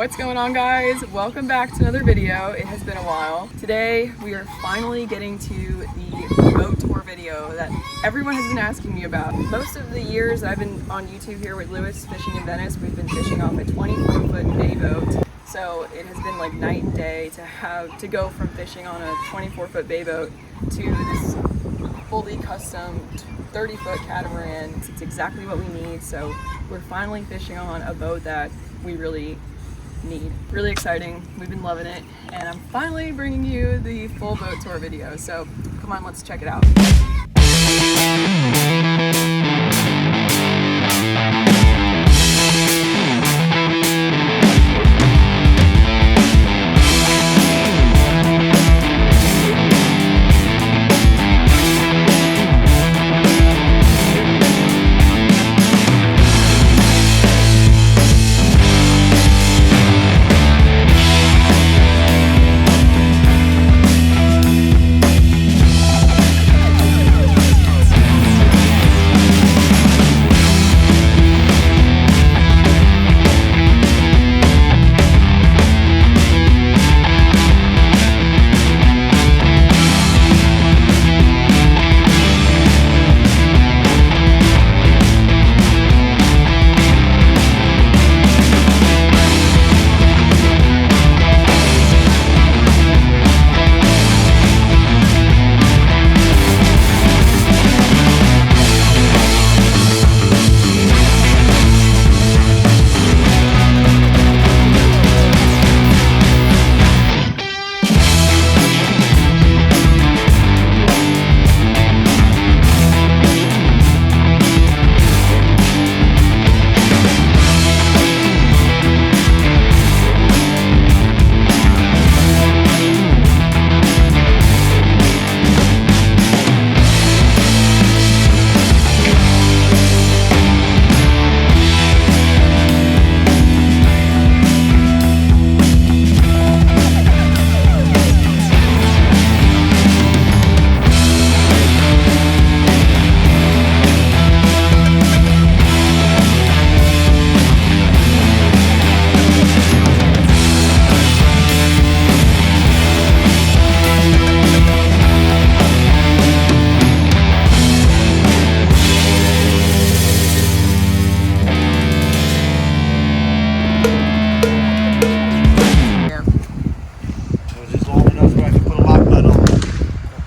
What's going on, guys? Welcome back to another video. It has been a while. Today we are finally getting to the boat tour video that everyone has been asking me about. Most of the years I've been on YouTube here with Lewis fishing in Venice, we've been fishing off a 24-foot bay boat. So it has been like night and day to go from fishing on a 24-foot bay boat to this fully custom 30-foot catamaran. It's exactly what we need. So we're finally fishing on a boat that we really need. Really exciting. We've been loving it, and I'm finally bringing you the full boat tour video. So come on, let's check it out.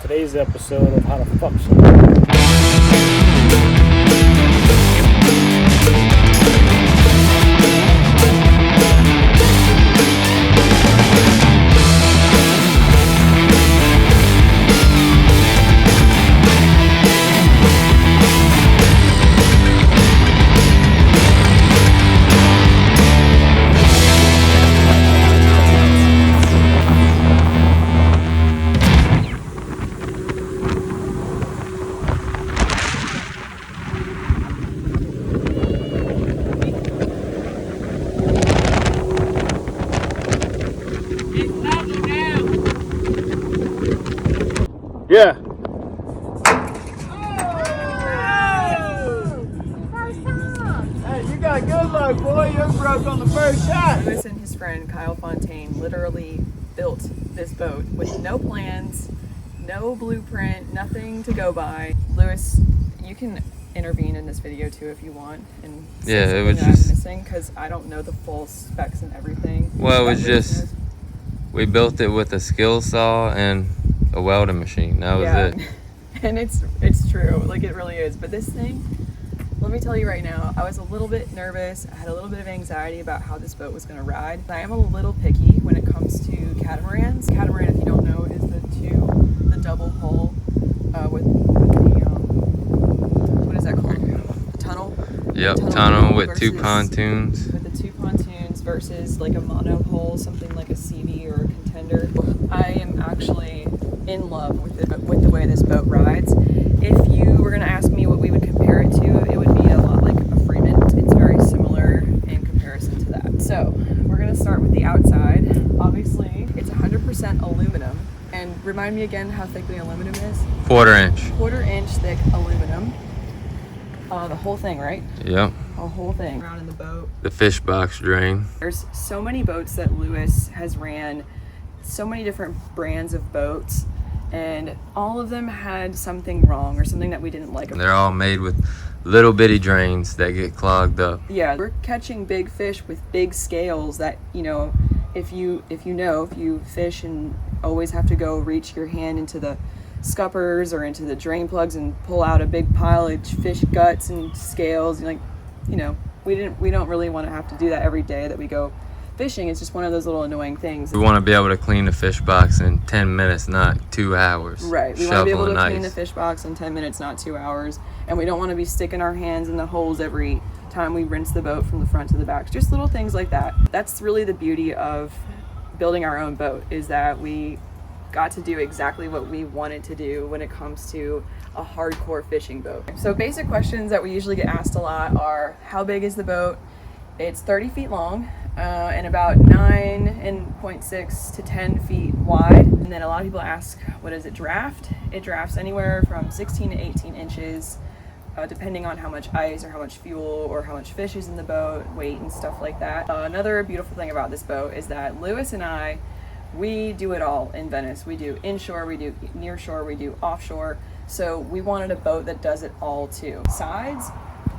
Today's episode of how to fuck someone. Yeah. Hey, you got good luck, boy. You broke on the first shot. Lewis and his friend Kyle Fontaine literally built this boat with no plans, no blueprint, nothing to go by. Lewis, you can intervene in this video too if you want, and yeah, it was that just I'm missing because I don't know the full specs and everything. well, it was just we built it with a skill saw and a welding machine. That was it. And it's true, like it really is. But this thing, let me tell you right now, I was a little bit nervous. I had a little bit of anxiety about how this boat was going to ride. I am a little picky when it comes to catamarans. Catamaran, if you don't know, is the double hull with the what is that called? A tunnel. Yep, tunnel tunnel with versus, two pontoons. With the two pontoons versus like a mono hull, something like a CV or a Contender. I am actually in love with the way this boat rides. If you were going to ask me what we would compare it to, it would be a lot like a Freeman. It's very similar in comparison to that. So we're going to start with the outside. Obviously, it's 100% aluminum. And remind me again how thick the aluminum is. Quarter inch. Quarter-inch thick aluminum. The whole thing, right? Yep. A whole thing. Around in the boat. The fish box drain. There's so many boats that Lewis has ran, so many different brands of boats, and all of them had something wrong or something that we didn't like. They're all made with little bitty drains that get clogged up. Yeah, we're catching big fish with big scales that, you know, if you fish and always have to go reach your hand into the scuppers or into the drain plugs and pull out a big pile of fish guts and scales, and like, you know, we don't really want to have to do that every day that we go fishing. It's just one of those little annoying things. We want to be able to clean the fish box in 10 minutes, not 2 hours. Right, we want to be able to Shoveling clean the ice. fish box in 10 minutes, not 2 hours. And we don't want to be sticking our hands in the holes every time we rinse the boat from the front to the back. Just little things like that. That's really the beauty of building our own boat, is that we got to do exactly what we wanted to do when it comes to a hardcore fishing boat. So basic questions that we usually get asked a lot are, how big is the boat? It's 30 feet long and about 9.6 to 10 feet wide. And then a lot of people ask, what does it draft? It drafts anywhere from 16 to 18 inches, depending on how much ice or how much fuel or how much fish is in the boat, weight and stuff like that. Another beautiful thing about this boat is that Lewis and I, we do it all in Venice. We do inshore, we do near shore, we do offshore. So we wanted a boat that does it all too. Sides,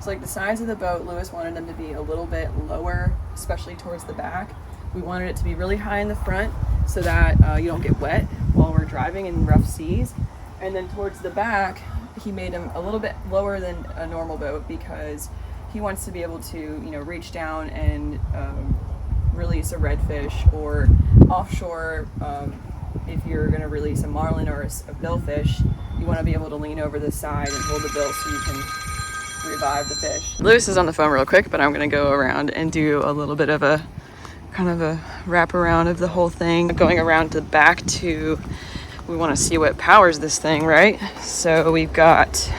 so like the sides of the boat, Lewis wanted them to be a little bit lower, especially towards the back. We wanted it to be really high in the front so that you don't get wet while we're driving in rough seas. And then towards the back, he made them a little bit lower than a normal boat because he wants to be able to, you know, reach down and release a redfish, or offshore, if you're going to release a marlin or a billfish, you want to be able to lean over the side and hold the bill so you can revive the fish. Lewis is on the phone real quick, but I'm going to go around and do a little bit of a kind of a wrap around of the whole thing. Going around the back to, we want to see what powers this thing, right? So we've got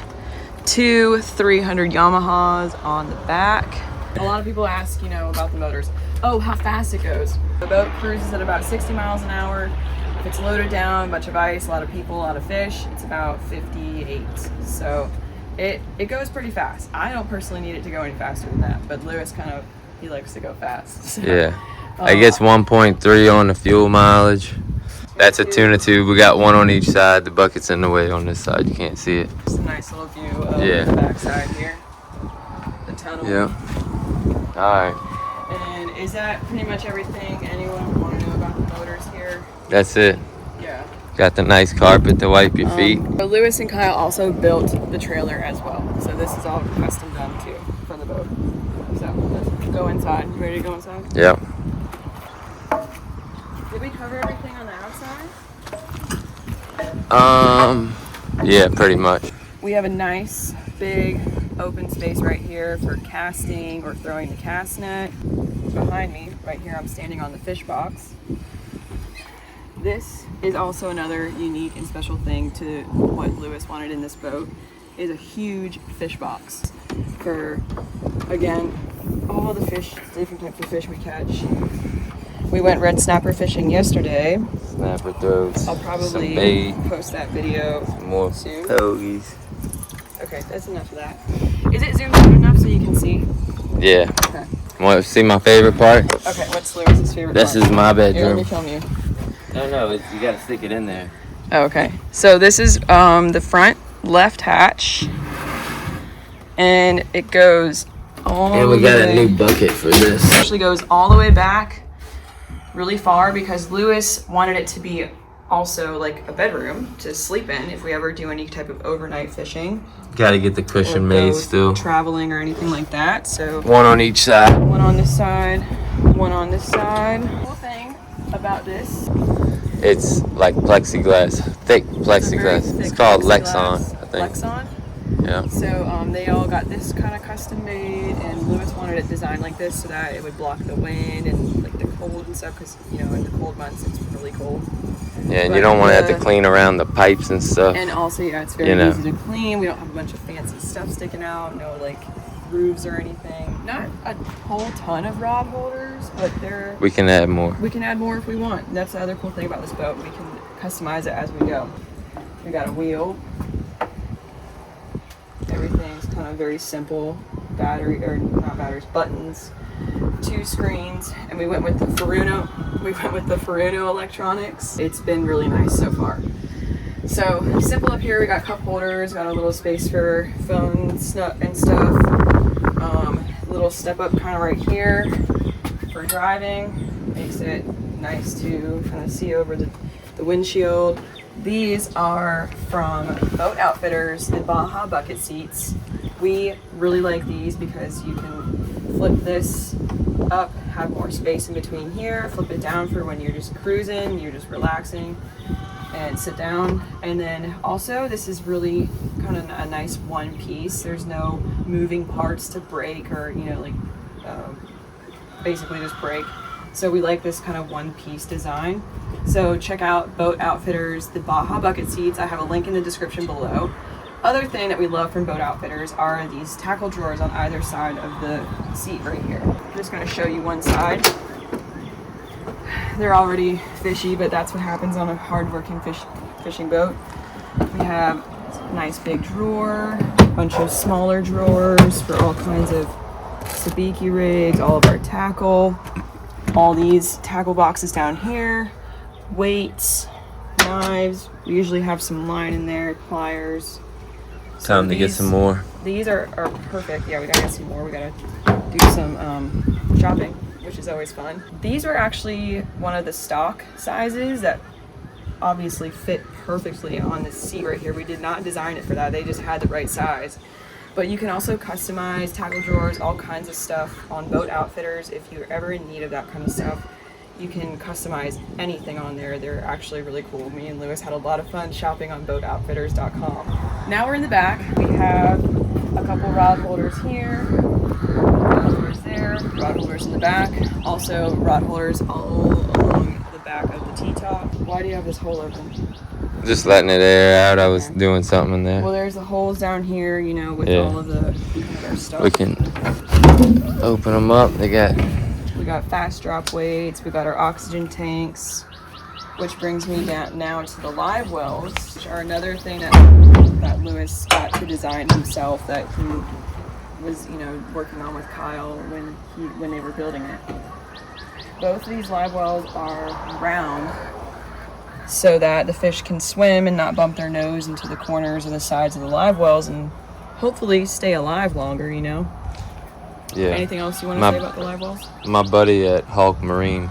two 300 Yamahas on the back. A lot of people ask, you know, about the motors. Oh, how fast it goes. The boat cruises at about 60 miles an hour. If it's loaded down, a bunch of ice, a lot of people, a lot of fish, it's about 58. So it goes pretty fast. I don't personally need it to go any faster than that, but Lewis he likes to go fast. So, Yeah. I guess 1.3 on the fuel mileage. That's a tuna tube. We got one on each side. The bucket's in the way on this side. You can't see it. Just a nice little view of the backside here. The tunnel. Yeah. All right. And is that pretty much everything anyone would want to know about the motors here? That's it. Yeah. Got the nice carpet to wipe your feet. But Lewis and Kyle also built the trailer as well. So this is all custom done too for the boat. So let's go inside. You ready to go inside? Yep. Did we cover everything on the outside? Yeah, pretty much. We have a nice big open space right here for casting or throwing the cast net. Behind me, right here, I'm standing on the fish box. This is also another unique and special thing to what Lewis wanted in this boat, is a huge fish box for, again, all the fish, different types of fish we catch. We went red snapper fishing yesterday. Snapper throats. I'll probably some bait, post that video some more soon. pogies. Okay, that's enough of that. Is it zoomed out enough so you can see? Yeah. Okay. Want to see my favorite part? Okay, what's Lewis's favorite This part? is my Here, let bedroom. me film you. No, you gotta stick it in there. Oh, okay. So this is the front left hatch. And it goes all And we the got way. a new bucket for this. Actually goes all the way back really far because Lewis wanted it to be also like a bedroom to sleep in if we ever do any type of overnight fishing. Gotta get the cushion or made go still. traveling or anything like that. So One on each side. one on this side, one on this side. The cool thing about this, It's like plexiglass, thick plexiglass. It's called Lexon, I think. Lexon. Yeah. So they all got this kind of custom made, and Lewis wanted it designed like this so that it would block the wind and like the cold and stuff, because you know in the cold months it's really cold. Yeah, and But you don't want to have to the- clean around the pipes and stuff. And also, yeah, it's very You know. easy to clean. We don't have a bunch of fancy stuff sticking out, no like grooves or anything. Not a whole ton of rod holders, but We can add more. we can add more if we want. That's the other cool thing about this boat. We can customize it as we go. We got a wheel. Everything's kind kind of very simple battery, or not batteries, buttons, 2 screens, and we went with the Furuno. We went with the Furuno electronics. It's been really nice so far. So simple up here. We got cup holders, got a little space for phones and stuff. Little step up kind of right here for driving. Makes it nice to kind of see over the windshield. These are from Boat Outfitters, the Baja bucket seats. We really like these because you can flip this up, have more space in between here, flip it down for when you're just cruising, you're just relaxing, and sit down. And then also this is really kind of a nice one piece. There's no moving parts to break, or basically just break. So we like this kind of one piece design. So check out Boat Outfitters, the Baja bucket seats. I have a link in the description below. Other thing that we love from Boat Outfitters are these tackle drawers on either side of the seat right here. I'm just going to show you one side. They're already fishy, but that's what happens on a hard-working fishing boat. We have a nice big drawer, a bunch of smaller drawers for all kinds of sabiki rigs, all of our tackle, all these tackle boxes down here, weights, knives. We usually have some line in there, pliers. Time to get some more. These are perfect. Yeah, we gotta get some more. We gotta do some shopping, which is always fun. These were actually one of the stock sizes that obviously fit perfectly on this seat right here. We did not design it for that. They just had the right size. But you can also customize tackle drawers, all kinds of stuff on Boat Outfitters. If you're ever in need of that kind of stuff, you can customize anything on there. They're actually really cool. Me and Lewis had a lot of fun shopping on boatoutfitters.com. Now we're in the back. We have a couple rod holders here, rod holders there, rod holders in the back. Also rod holders all along the back of the T-top. Why do you have this hole open? Just letting it air out. I was doing something in there. Well, there's the holes down here, you know, with all of our stuff. We can open them up. We got fast drop weights. We got our oxygen tanks, which brings me down now to the live wells, which are another thing that Lewis got to design himself, that he was, you know, working on with Kyle when they were building it. Both of these live wells are round, so that the fish can swim and not bump their nose into the corners and the sides of the live wells, and hopefully stay alive longer, you know? Yeah. Anything else you want to say about the live wells? My buddy at Hulk Marine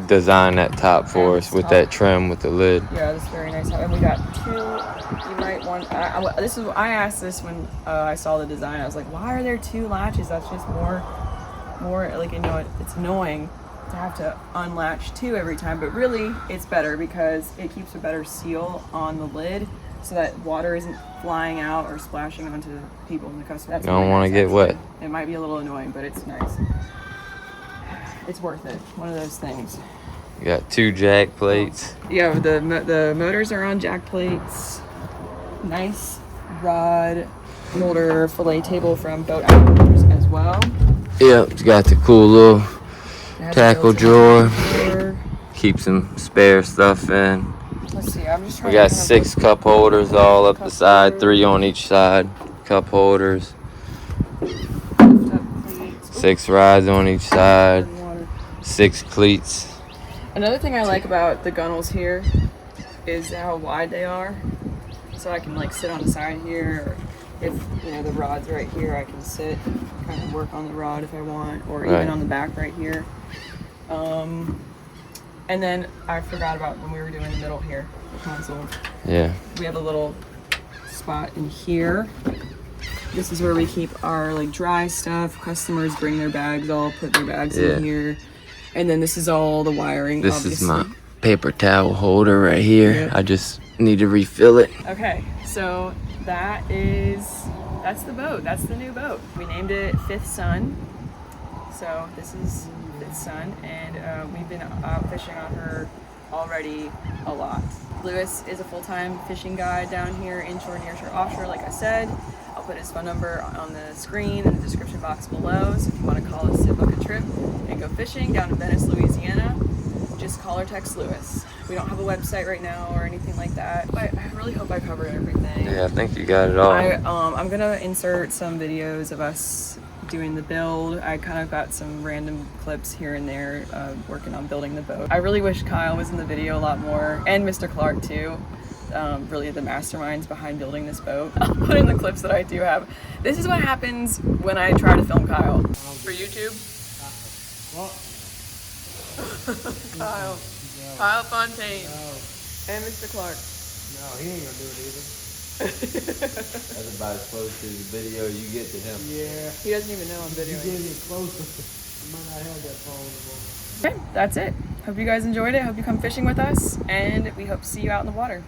designed that top for us with that trim with the lid. Yeah, this is very nice. And we got 2, you might want, I asked this when I saw the design. I was like, why are there 2 latches? That's just more like, you know, it's annoying to have to unlatch 2 every time, but really it's better because it keeps a better seal on the lid so that water isn't flying out or splashing onto people in the customer. That's Don't want to get wet. It might be a little annoying, but it's nice. It's worth it. One of those things. You got 2 jack plates. Yeah, the motors are on jack plates. Nice rod holder fillet table from Boat Outfitters as well. Yep, it's got the cool little tackle drawer. Keep some spare stuff in. Let's see, I'm just trying We got to 6 cup holders all up the side, 3 on each side. Cup holders. 6 rods on each side. 6 cleats. Another thing I like about the gunnels here is how wide they are. So I can like sit on the side here, or if you know the rod's right here, I can sit, kind of work on the rod if I want, or even on the back right here. And then I forgot about when we were doing the middle here, the console. Yeah. We have a little spot in here. This is where we keep our like dry stuff. Customers bring their bags, all put their bags in here. And then this is all the wiring. This is my paper towel holder right here. Yep. I just need to refill it. Okay, so that's the boat. That's the new boat. We named it Fifth Sun. So this is Fifth Sun, and we've been out fishing on her already a lot. Lewis is a full-time fishing guide down here, inshore, nearshore, offshore, like I said. I'll put his phone number on the screen in the description box below, so if you want to call us to book a trip and go fishing down in Venice, Louisiana, just call or text Lewis. We don't have a website right now or anything like that. But I really hope I covered everything. Yeah, I think you got it all. I'm gonna insert some videos of us doing the build. I kind of got some random clips here and there working on building the boat. I really wish Kyle was in the video a lot more, and Mr. Clark too. Really the masterminds behind building this boat. I'll put in the clips that I do have. This is what happens when I try to film Kyle. For YouTube? Kyle Fontaine. And Mr. Clark. No, he ain't gonna do it either. That's about as close to the video you get to him. Yeah. He doesn't even know I'm You videoing. get it closer. You might not have that phone anymore. Okay, that's it. Hope you guys enjoyed it. Hope you come fishing with us, and we hope to see you out in the water.